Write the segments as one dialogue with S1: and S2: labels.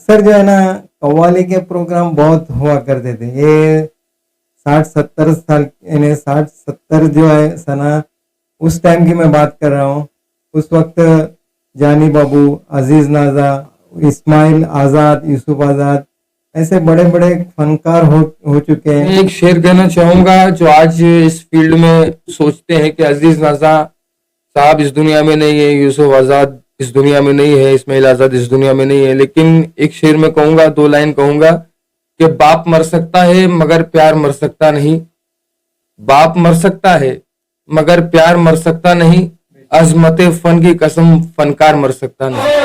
S1: अक्सर जो है ना कव्वाली के प्रोग्राम बहुत हुआ करते थे। ये 60-70 साल यानी 60-70 जो है सना उस टाइम की मैं बात कर रहा हूँ। उस वक्त जानी बाबू, अजीज नाजा, इस्माइल आज़ाद, यूसुफ आज़ाद ऐसे बड़े बड़े फनकार हो चुके हैं।
S2: मैं एक शेर कहना चाहूंगा जो आज इस फील्ड में सोचते हैं कि अजीज नाजा साहब इस दुनिया में नहीं है, यूसुफ आजाद इस दुनिया में नहीं है, इस्माइल आजाद इस दुनिया में नहीं है। लेकिन एक शेर में कहूंगा, 2 लाइन कहूंगा कि बाप मर सकता है मगर प्यार मर सकता नहीं। बाप मर सकता है मगर प्यार मर सकता नहीं। अजमत फन की कसम फनकार मर सकता नहीं।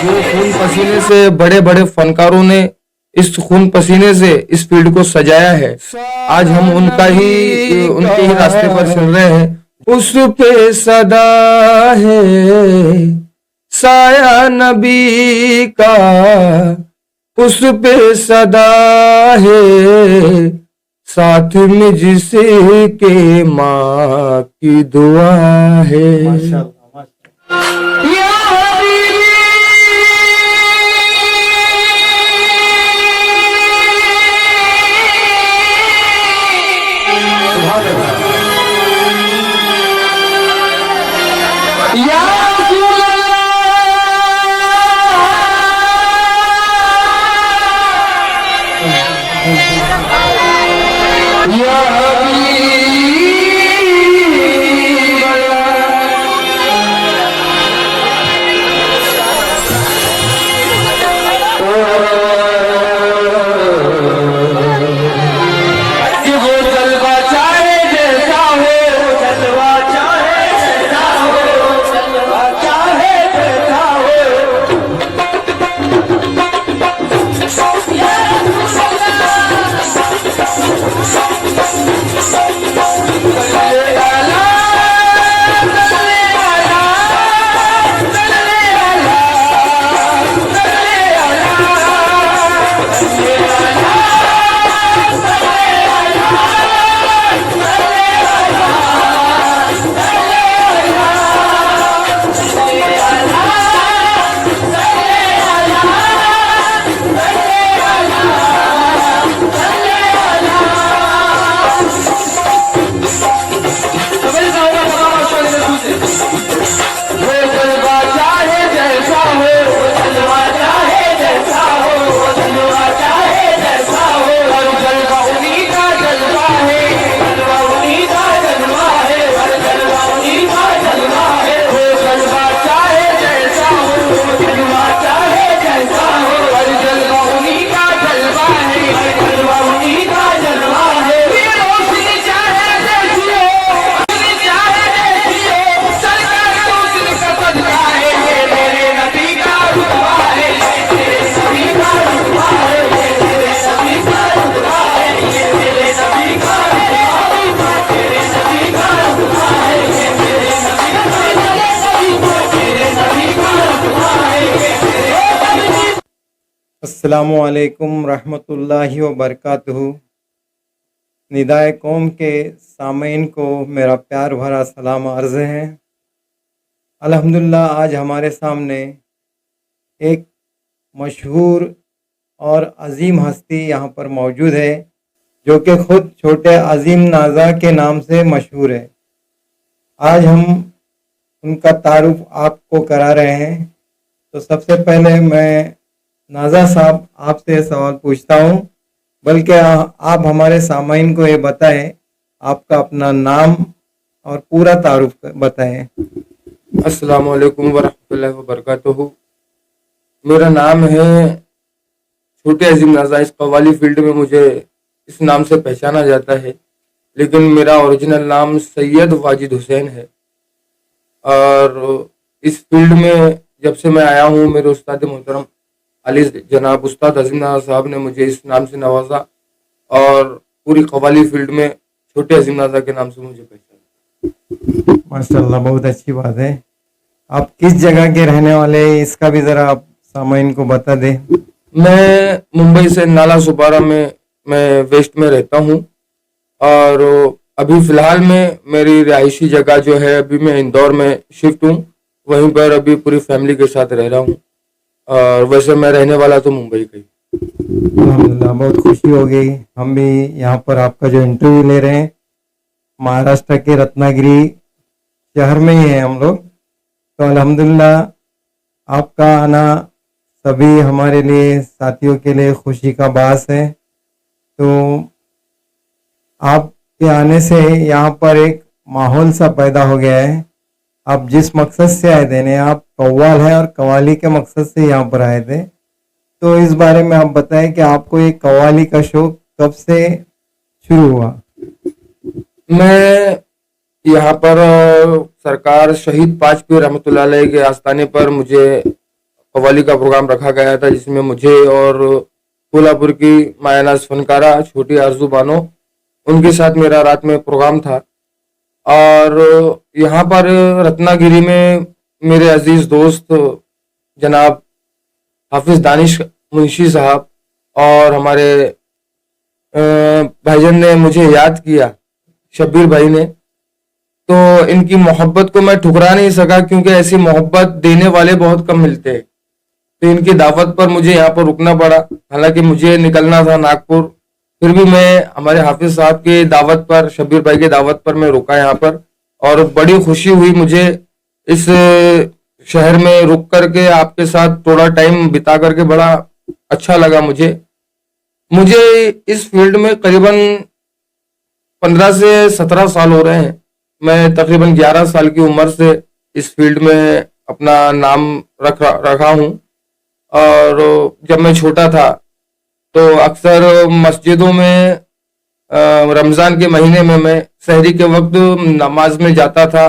S2: जो खून पसीने से बड़े बड़े फनकारों ने इस खून पसीने से इस फील्ड को सजाया है, आज हम उनके ही रास्ते पर चल रहे हैं। उस पे सदा है साया नबी का, उस पे सदा है साथ में जिसके माँ की दुआ है।
S1: अस्सलामुअलैकुम रहमतुल्लाहि व बरकातुहू। निदाए कौम के सामीन को मेरा प्यार भरा सलाम अर्ज़ है। अल्हम्दुलिल्लाह आज हमारे सामने एक मशहूर और अज़ीम हस्ती यहाँ पर मौजूद है जो कि ख़ुद छोटे अज़ीम नाज़ा के नाम से मशहूर है। आज हम उनका तारुफ आपको करा रहे हैं। तो सबसे पहले मैं नाज़ा साहब आपसे सवाल पूछता हूँ, बल्कि आप हमारे सामाइन को ये बताएं, आपका अपना नाम और पूरा तारुफ बताएं।
S2: अस्सलामु अलैकुम वरहमतुल्लाहि वबरकातुहू। मेरा नाम है छोटे अजीम नाज़ा। इस कव्वाली फील्ड में मुझे इस नाम से पहचाना जाता है, लेकिन मेरा ओरिजिनल नाम सैयद वाजिद हुसैन है। और इस फील्ड में जब से मैं आया हूँ, मेरे उस्ताद मोहतरम अली जनाब उस्ताद अजीम नाज़ा साहब ने मुझे इस नाम से नवाजा और पूरी कव्वाली फील्ड में छोटे अजीम नाजा के नाम से मुझे पहचान।
S1: माशाल्लाह, बहुत अच्छी बात है। आप किस जगह के रहने वाले हैं, इसका भी ज़रा आप सामाइन को बता दें।
S2: मैं मुंबई से नाला सुपारा में मैं वेस्ट में रहता हूँ, और अभी फिलहाल में मेरी रिहायशी जगह जो है, अभी मैं इंदौर में शिफ्ट हूँ, वहीं पर अभी पूरी फैमिली के साथ रह रहा हूँ। और वैसे मैं रहने वाला तो मुंबई का ही।
S1: अल्हम्दुलिल्लाह, बहुत खुशी हो गई। हम भी यहाँ पर आपका जो इंटरव्यू ले रहे हैं, महाराष्ट्र के रत्नागिरी शहर में ही है हम लोग। तो अल्हम्दुलिल्लाह आपका आना सभी हमारे लिए, साथियों के लिए खुशी का बास है। तो आपके आने से यहाँ पर एक माहौल सा पैदा हो गया है। आप जिस मकसद से आए थे, आप कव्वाल हैं और कव्वाली के मकसद से यहाँ पर आए थे, तो इस बारे में आप बताएं कि आपको ये कव्वाली का शौक कब से शुरू हुआ।
S2: मैं यहाँ पर सरकार शहीद पाजपी रहमतुल्लाह अलैह के आस्थाने पर मुझे कव्वाली का प्रोग्राम रखा गया था, जिसमें मुझे और कोल्हापुर की मायानाज फनकारा छोटी आरजू बानो, उनके साथ मेरा रात में प्रोग्राम था। और यहाँ पर रत्नागिरी में मेरे अजीज दोस्त जनाब हाफिज दानिश मुंशी साहब और हमारे भाईजान ने मुझे याद किया, शब्बीर भाई ने। तो इनकी मोहब्बत को मैं ठुकरा नहीं सका, क्योंकि ऐसी मोहब्बत देने वाले बहुत कम मिलते हैं। तो इनकी दावत पर मुझे यहाँ पर रुकना पड़ा, हालांकि मुझे निकलना था नागपुर, फिर भी मैं हमारे हाफिज साहब की दावत पर, शब्बीर भाई की दावत पर मैं रुका यहाँ पर। और बड़ी खुशी हुई मुझे इस शहर में रुक करके आपके साथ थोड़ा टाइम बिता करके, बड़ा अच्छा लगा मुझे इस फील्ड में करीबन 15 से 17 साल हो रहे हैं। मैं तकरीबन 11 साल की उम्र से इस फील्ड में अपना नाम रखा हूँ। और जब मैं छोटा था तो अक्सर मस्जिदों में रमजान के महीने में मैं सहरी के वक्त नमाज में जाता था।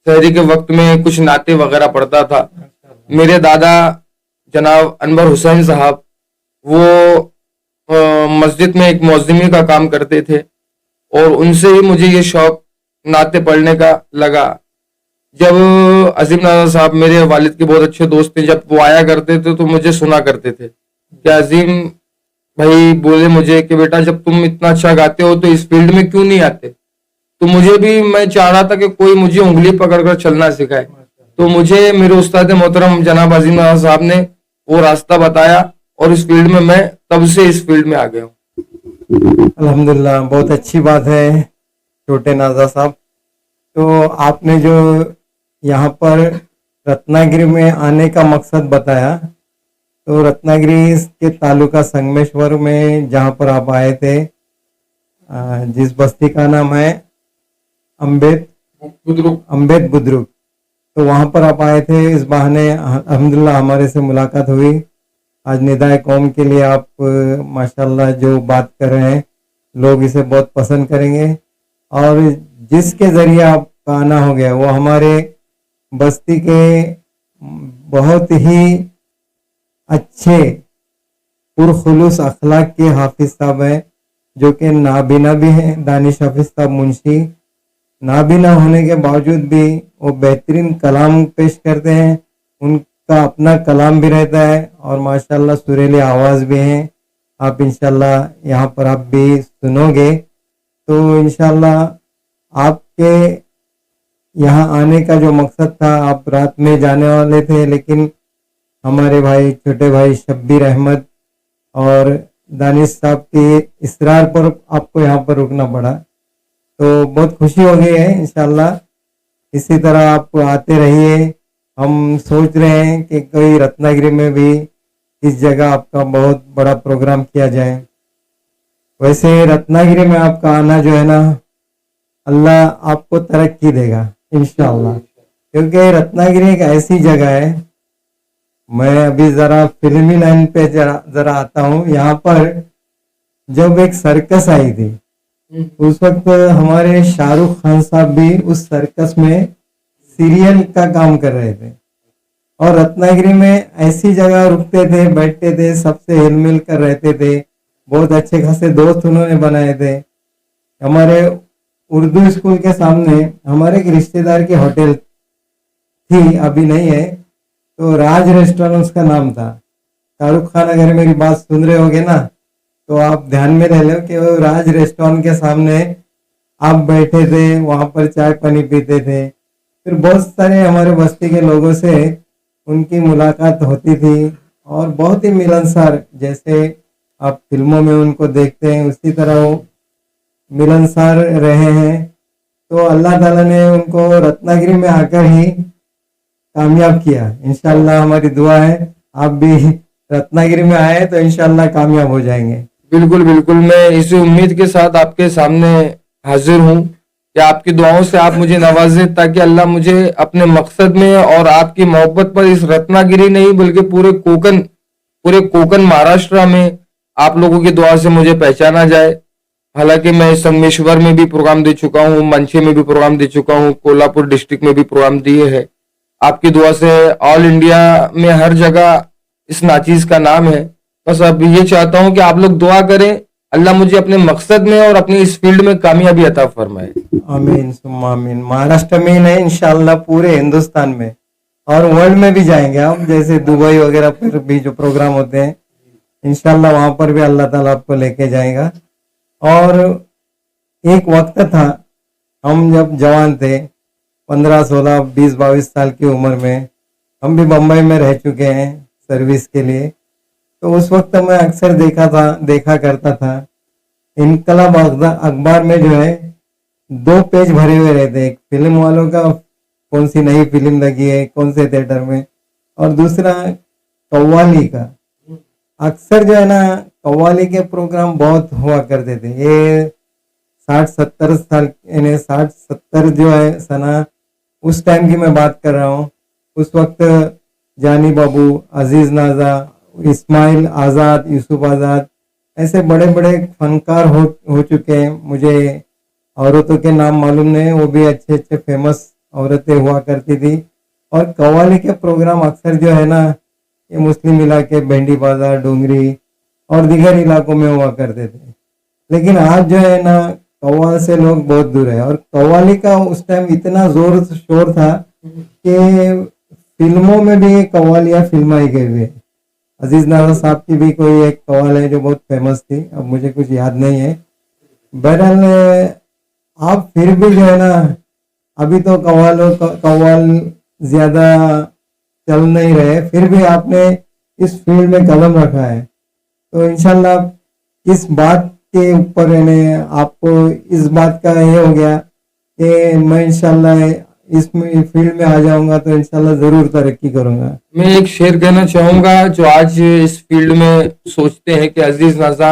S2: सहरी के वक्त में कुछ नाते वगैरह पढ़ता था। मेरे दादा जनाब अनवर हुसैन साहब, वो मस्जिद में एक मौज़िमी का काम करते थे, और उनसे ही मुझे ये शौक नाते पढ़ने का लगा। जब अजीम नाज़ा साहब मेरे वालिद के बहुत अच्छे दोस्त थे, जब वो आया करते थे तो मुझे सुना करते थे कि अजीम भाई बोले मुझे कि बेटा, जब तुम इतना अच्छा गाते हो तो इस फील्ड में क्यों नहीं आते। तो मुझे भी, मैं चाह रहा था कि कोई मुझे उंगली पकड़कर चलना सिखाए। तो मुझे मेरे उस्ताद मोहतरम जनाब अजीम नाज़ा साहब ने वो रास्ता बताया, और इस फील्ड में मैं तब से इस फील्ड में आ गया हूँ।
S1: अल्हम्दुलिल्लाह, बहुत अच्छी बात है छोटे नाज़ा साहब। तो आपने जो यहाँ पर रत्नागिरी में आने का मकसद बताया, तो रत्नागिरी के तालुका संगमेश्वर में जहाँ पर आप आए थे, जिस बस्ती का नाम है अम्बेद बुद्रुक, तो वहाँ पर आप आए थे। इस बहाने अल्हम्दुलिल्लाह हमारे से मुलाकात हुई। आज निदाए कौम के लिए आप माशाल्लाह जो बात कर रहे हैं, लोग इसे बहुत पसंद करेंगे। और जिसके ज़रिए आपका आना हो गया, वो हमारे बस्ती के बहुत ही अच्छे पुरखुलूस अखलाक के हाफिज साहब हैं, जो कि नाबीना भी हैं, दानिश हाफिज साहब मुंशी। नाबीना होने के बावजूद भी वो बेहतरीन कलाम पेश करते हैं, उनका अपना कलाम भी रहता है, और माशाल्लाह सुरीली आवाज़ भी है। आप इंशाल्लाह यहाँ पर आप भी सुनोगे। तो इंशाल्लाह आपके यहाँ आने का जो मकसद था, आप रात में जाने वाले थे, लेकिन हमारे भाई, छोटे भाई शब्बीर अहमद और दानिश साहब के इसरार पर आपको यहाँ पर रुकना पड़ा। तो बहुत खुशी हो गई है। इंशाल्लाह इसी तरह आप आते रहिए। हम सोच रहे हैं कि कोई रत्नागिरी में भी इस जगह आपका बहुत बड़ा प्रोग्राम किया जाए। वैसे रत्नागिरी में आपका आना जो है ना, अल्लाह आपको तरक्की देगा इंशाल्लाह, क्योंकि रत्नागिरी एक ऐसी जगह है। मैं अभी ज़रा फिल्मी लाइन पे ज़रा आता हूँ। यहाँ पर जब एक सर्कस आई थी, उस वक्त हमारे शाहरुख खान साहब भी उस सर्कस में सीरियल का काम कर रहे थे, और रत्नागिरी में ऐसी जगह रुकते थे, बैठते थे, सबसे हिल मिल कर रहते थे। बहुत अच्छे खासे दोस्त उन्होंने बनाए थे। हमारे उर्दू स्कूल के सामने हमारे एक रिश्तेदार की होटल थी, अभी नहीं है, तो राज रेस्टोरेंट उसका नाम था। शाहरुख खान अगर मेरी बात सुन रहे होगे ना, तो आप ध्यान में रह लो कि वो राज रेस्टोरेंट के सामने आप बैठे थे, वहां पर चाय पानी पीते थे। फिर बहुत सारे हमारे बस्ती के लोगों से उनकी मुलाकात होती थी और बहुत ही मिलनसार, जैसे आप फिल्मों में उनको देखते हैं उसी तरह वो मिलनसार रहे हैं। तो अल्लाह ताला ने उनको रत्नागिरी में आकर ही कामयाब किया। इंशाल्लाह हमारी दुआ है आप भी रत्नागिरी में आए तो इंशाल्लाह कामयाब हो जाएंगे।
S2: बिल्कुल बिल्कुल, मैं इसी उम्मीद के साथ आपके सामने हाजिर हूँ कि आपकी दुआओं से आप मुझे नवाजें, ताकि अल्लाह मुझे अपने मकसद में और आपकी मोहब्बत पर इस रत्नागिरी नहीं बल्कि पूरे कोकण महाराष्ट्र में आप लोगों की दुआ से मुझे पहचाना जाए। हालांकि मैं संगमेश्वर में भी प्रोग्राम दे चुका हूँ, मंचे में भी प्रोग्राम दे चुका हूँ, कोल्हापुर डिस्ट्रिक्ट में भी प्रोग्राम दिए हैं। आपकी दुआ से ऑल इंडिया में हर जगह इस नाचीज का नाम है। बस अब ये चाहता हूँ कि आप लोग दुआ करें, अल्लाह मुझे अपने मकसद में और अपनी इस फील्ड में कामयाबी अता फरमाए।
S1: आमीन सुम्मा आमीन। महाराष्ट्र में ही नहीं, इंशाल्लाह पूरे हिंदुस्तान में और वर्ल्ड में भी जाएंगे आप, जैसे दुबई वगैरह पर भी जो प्रोग्राम होते हैं, इंशाल्लाह वहां पर भी अल्लाह ताला आपको लेके जाएगा। और एक वक्त था, हम जब जवान थे, 15 16 20 22 साल की उम्र में, हम भी बम्बई में रह चुके हैं सर्विस के लिए। तो उस वक्त मैं अक्सर देखा करता था, इनकलाब अखबार में जो है 2 पेज भरे हुए रहते, एक फिल्म वालों का कौन सी नई फिल्म लगी है कौन से थिएटर में, और दूसरा कव्वाली का। अक्सर जो है ना कव्वाली के प्रोग्राम बहुत हुआ करते थे। ये 60 70 साल, यानी 60 70 जो है सना, उस टाइम की मैं बात कर रहा हूँ। उस वक्त जानी बाबू, अजीज नाजा, इस्माइल आज़ाद, यूसुफ आज़ाद, ऐसे बड़े बड़े फनकार हो चुके हैं। मुझे औरतों के नाम मालूम नहीं, वो भी अच्छे अच्छे फेमस औरतें हुआ करती थी। और कव्वाली के प्रोग्राम अक्सर जो है ना, ये मुस्लिम इलाके, भेंडी बाजार, डोंगरी और दीगर इलाकों में हुआ करते थे। लेकिन आज जो है ना, कव्वाल से लोग बहुत दूर है। और कव्वाली का उस टाइम इतना जोर शोर था कि फिल्मों में भी कव्वालियाँ फिल्माई गई हुई है। अजीज नाजा साहब की भी कोई एक कव्वाल है जो बहुत फेमस थी, अब मुझे कुछ याद नहीं है। बहरहाल आप फिर भी जो है ना, अभी तो कव्वाल ज्यादा चल नहीं रहे, फिर भी आपने इस फील्ड में कदम रखा है। तो इंशाल्लाह इस बात के ऊपर यानी आपको इस बात का ये हो गया कि मैं इंशाल्लाह इस फील्ड में आ जाऊंगा तो इंशाल्लाह जरूर तरक्की करूंगा।
S2: मैं एक शेर कहना चाहूंगा, जो आज इस फील्ड में सोचते हैं कि अजीज नाजा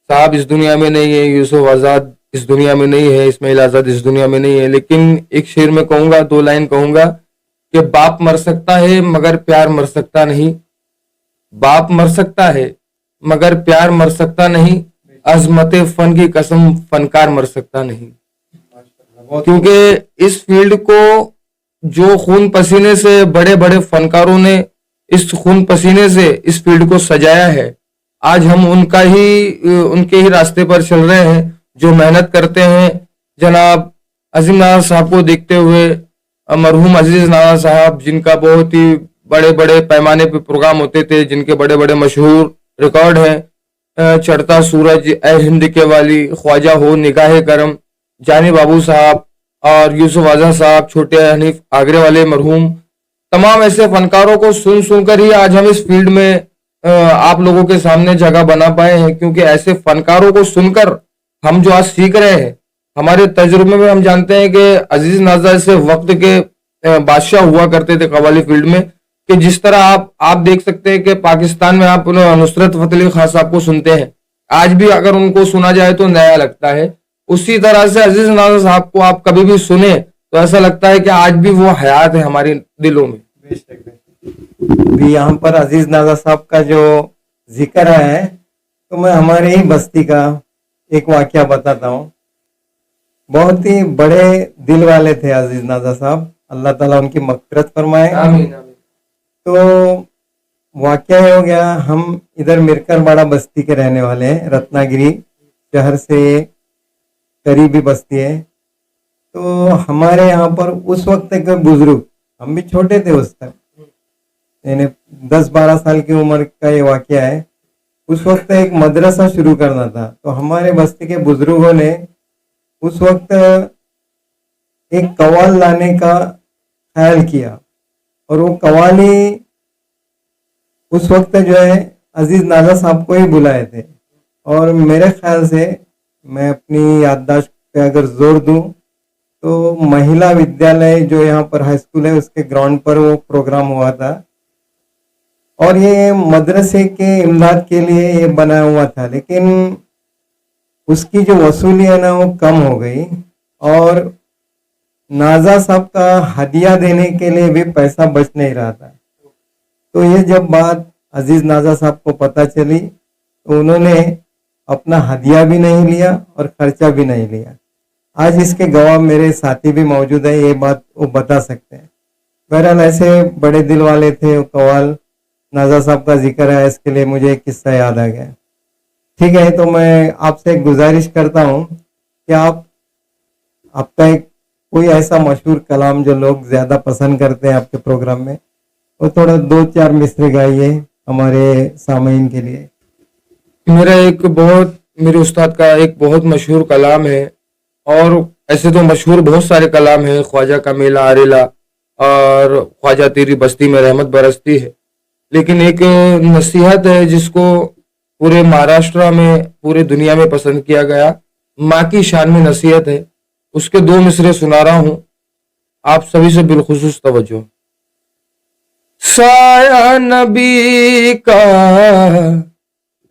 S2: साहब इस दुनिया में नहीं है, यूसुफ आजाद इस दुनिया में नहीं है, इस्माइल आजाद इस दुनिया में नहीं है, लेकिन एक शेर में कहूंगा, 2 लाइन कहूंगा कि बाप मर सकता है मगर प्यार मर सकता नहीं। बाप मर सकता है मगर प्यार मर सकता नहीं, अजमत फन की कसम फनकार मर सकता नहीं। क्योंकि इस फील्ड को जो खून पसीने से बड़े बड़े फनकारों ने इस खून पसीने से इस फील्ड को सजाया है, आज हम उनके ही रास्ते पर चल रहे हैं, जो मेहनत करते हैं। जनाब अजीम नाजा साहब को देखते हुए, मरहूम अजीज नाजा साहब, जिनका बहुत ही बड़े बड़े पैमाने पे प्रोग्राम होते थे, जिनके बड़े बड़े मशहूर रिकॉर्ड हैं, चढ़ता सूरज, ए हिंद के वाली, ख्वाजा हो, निगाह करम, जानी बाबू साहब और यूसुफ आज़ाद साहब, छोटे हनीफ आगरे वाले मरहूम, तमाम ऐसे फनकारों को सुन सुनकर ही आज हम इस फील्ड में आप लोगों के सामने जगह बना पाए हैं। क्योंकि ऐसे फनकारों को सुनकर हम जो आज सीख रहे हैं, हमारे तजुर्बे में हम जानते हैं कि अजीज नाजा से वक्त के बादशाह हुआ करते थे कव्वाली फील्ड में। कि जिस तरह आप देख सकते हैं कि पाकिस्तान में आप नुसरत फतेह अली खान साहब को सुनते हैं, आज भी अगर उनको सुना जाए तो नया लगता है। उसी तरह से अजीज नाजा साहब को आप कभी भी सुने तो ऐसा लगता है कि आज भी वो हयात है हमारे दिलों में।
S1: भी यहाँ पर अजीज नाजा साहब का जो जिक्र है, तो मैं हमारे ही बस्ती का एक वाकया बताता हूँ। बहुत ही बड़े दिल वाले थे अजीज नाजा साहब, अल्लाह ताला उनकी मग़फ़िरत फरमाए।
S2: आमीन आमीन।
S1: तो वाकया ये हो गया, हम इधर मिरकरवाड़ा बस्ती के रहने वाले हैं, रत्नागिरी शहर से करीबी बस्ती है। तो हमारे यहाँ पर उस वक्त एक बुजुर्ग, हम भी छोटे थे उस तक, यानी 10-12 साल की उम्र का ये वाकया है। उस वक्त एक मदरसा शुरू करना था, तो हमारे बस्ती के बुजुर्गों ने उस वक्त एक कवाल लाने का ख्याल किया, और वो कवाली उस वक्त जो है अजीज नाजा साहब को ही बुलाए थे। और मेरे ख्याल से, मैं अपनी याददाश्त पे अगर जोर दूं, तो महिला विद्यालय जो यहाँ पर हाई स्कूल है उसके ग्राउंड पर वो प्रोग्राम हुआ था, और ये मदरसे के इमदाद के लिए ये बनाया हुआ था। लेकिन उसकी जो वसूली है ना वो कम हो गई, और नाजा साहब का हदिया देने के लिए भी पैसा बच नहीं रहा था। तो ये जब बात अजीज नाजा साहब को पता चली, तो उन्होंने अपना हदिया भी नहीं लिया और खर्चा भी नहीं लिया। आज इसके गवाह मेरे साथी भी मौजूद है, ये बात वो बता सकते हैं। बहरहाल ऐसे बड़े दिल वाले थे वो कवाल। नाजा साहब का जिक्र है, इसके लिए मुझे एक किस्सा याद आ गया। ठीक है, तो मैं आपसे एक गुजारिश करता हूँ कि आपका एक कोई ऐसा मशहूर कलाम जो लोग ज्यादा पसंद करते हैं आपके प्रोग्राम में, वो थोड़ा 2-4 मिसरे गाइए हमारे सामीन के लिए।
S2: मेरे उस्ताद का एक बहुत मशहूर कलाम है, और ऐसे तो मशहूर बहुत सारे कलाम हैं। ख्वाजा का मेला आरेला और ख्वाजा तेरी बस्ती में रहमत बरसती है, लेकिन एक नसीहत है जिसको पूरे महाराष्ट्र में, पूरे दुनिया में पसंद किया गया। माँ की शान में नसीहत है, उसके 2 मिसरे सुना रहा हूं, आप सभी से बिलखुसूस तवज्जो। साया नबी का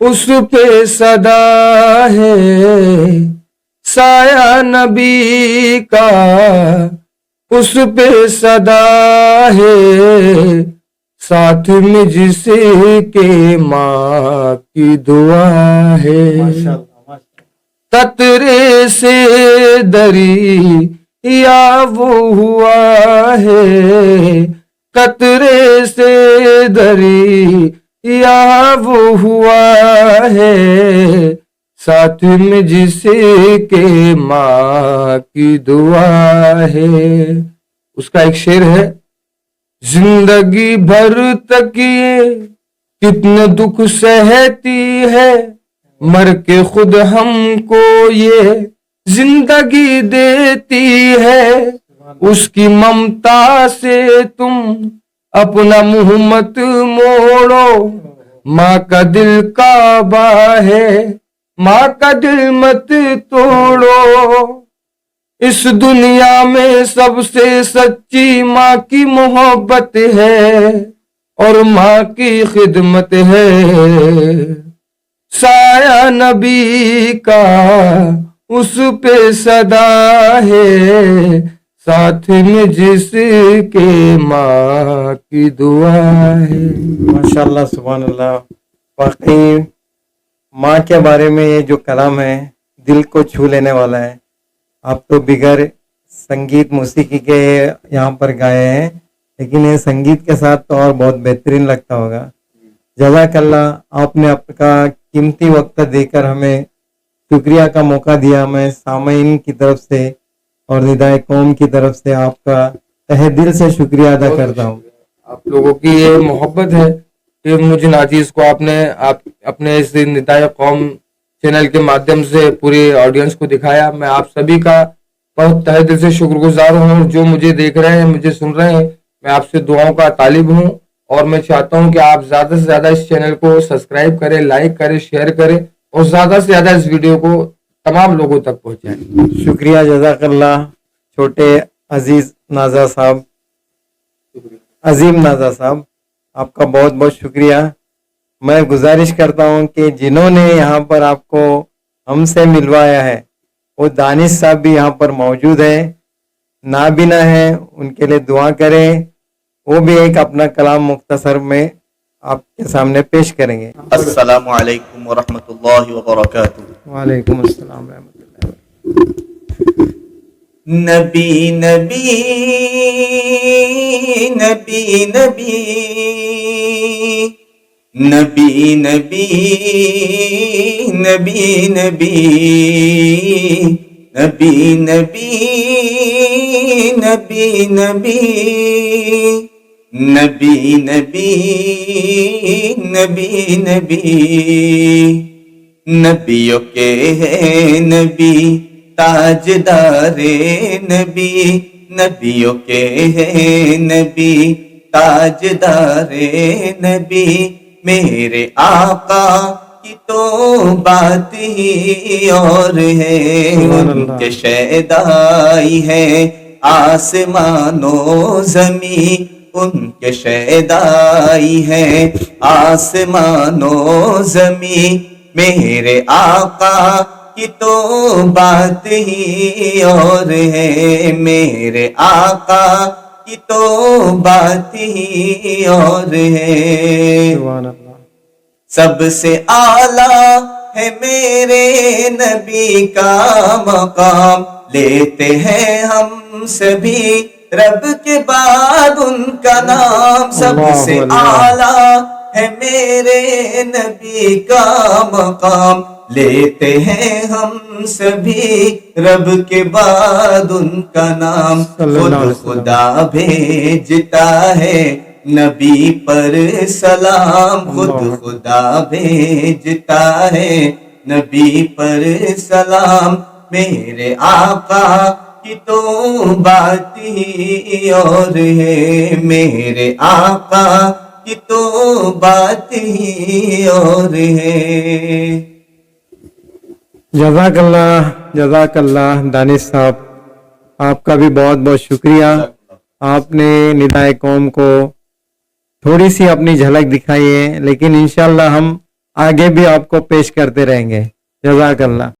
S2: उस पे सदा है, साया नबी का उस पे सदा है, साथ में जिसके माँ की दुआ है। कतरे से दरी या वो हुआ है, कतरे से दरी या वो हुआ है, साथ में जिसके माँ की दुआ है। उसका एक शेर है, जिंदगी भर तक ये कितने दुख सहती है, मर के खुद हमको ये जिंदगी देती है, उसकी ममता से तुम अपना मुंह मत मोड़ो, माँ का दिल काबा है, माँ का दिल मत तोड़ो। इस दुनिया में सबसे सच्ची माँ की मोहब्बत है, और माँ की खिदमत है। साया नबी का उस पे सदा है, साथ में जिसके माँ की दुआ है।
S1: माशाल्लाह, सुभान अल्लाह। वाकई माँ के बारे में ये जो कलाम है दिल को छू लेने वाला है। आप तो बिगर संगीत मौसीकी के यहाँ पर गाए हैं, लेकिन ये संगीत के साथ तो और बहुत बेहतरीन लगता होगा। जज़ाकल्लाह, आपने आपका कीमती वक्त देकर हमें शुक्रिया का मौका दिया। मैं सामीन की तरफ से और निदाए कौम की तरफ से आपका तहे दिल से शुक्रिया अदा करता हूँ।
S2: आप लोगों की ये मोहब्बत है कि मुझे नाचीज को आप अपने इस निदाए कौम चैनल के माध्यम से पूरी ऑडियंस को दिखाया। मैं आप सभी का बहुत तहे दिल से शुक्रगुजार हूँ। जो मुझे देख रहे हैं, मुझे सुन रहे हैं, मैं आपसे दुआओं का तालिब हूँ, और मैं चाहता हूँ कि आप ज्यादा से ज्यादा इस चैनल को सब्सक्राइब करें, लाइक करें, शेयर करें, और ज्यादा से ज्यादा इस वीडियो को तमाम लोगों तक पहुंचाएं।
S1: शुक्रिया, जज़ाकल्लाह। छोटे अजीज नाजा साहब, अजीम नाजा साहब, आपका बहुत बहुत शुक्रिया। मैं गुजारिश करता हूं कि जिन्होंने यहाँ पर आपको हमसे मिलवाया है, वो दानिश साहब भी यहाँ पर मौजूद है, नाबिना है, उनके लिए दुआ करें। वो भी एक अपना कलाम मुख्तसर में आपके सामने पेश करेंगे।
S3: अस्सलामु अलैकुम व रहमतुल्लाहि व बरकातुहू।
S1: वालेकुम अस्सलाम व रहमतुल्लाहि।
S3: नबी नबी नबी नबी नबी नबी नबी नबी नबी नबी नबी नबी नबी नबी नबी नबी नबियों के हैं नबी ताजदारे नबी नबियों के हैं नबी ताजदारे नबी मेरे आका की तो बात ही और है उनके शैदाई है आसमानों ज़मी उनके शैदाई है आसमानों ज़मी मेरे आका की तो बात ही और है मेरे आका की तो बात ही और है
S1: सुभान अल्लाह।
S3: सबसे आला है मेरे नबी का मकाम लेते हैं हम सभी रब के बाद उनका नाम सबसे आला है मेरे नबी का मकाम लेते हैं हम सभी रब के बाद उनका नाम खुद खुदा भेजता है नबी पर सलाम खुद खुदा भेजता है नबी पर सलाम मेरे आका की तो बात ही और है मेरे आका की तो बात ही और है।
S1: जज़ाकल्लाह दानिश साहब, आपका भी बहुत बहुत शुक्रिया। आपने निदाए कौम को थोड़ी सी अपनी झलक दिखाई है, लेकिन इंशाल्लाह हम आगे भी आपको पेश करते रहेंगे। जज़ाकल्लाह।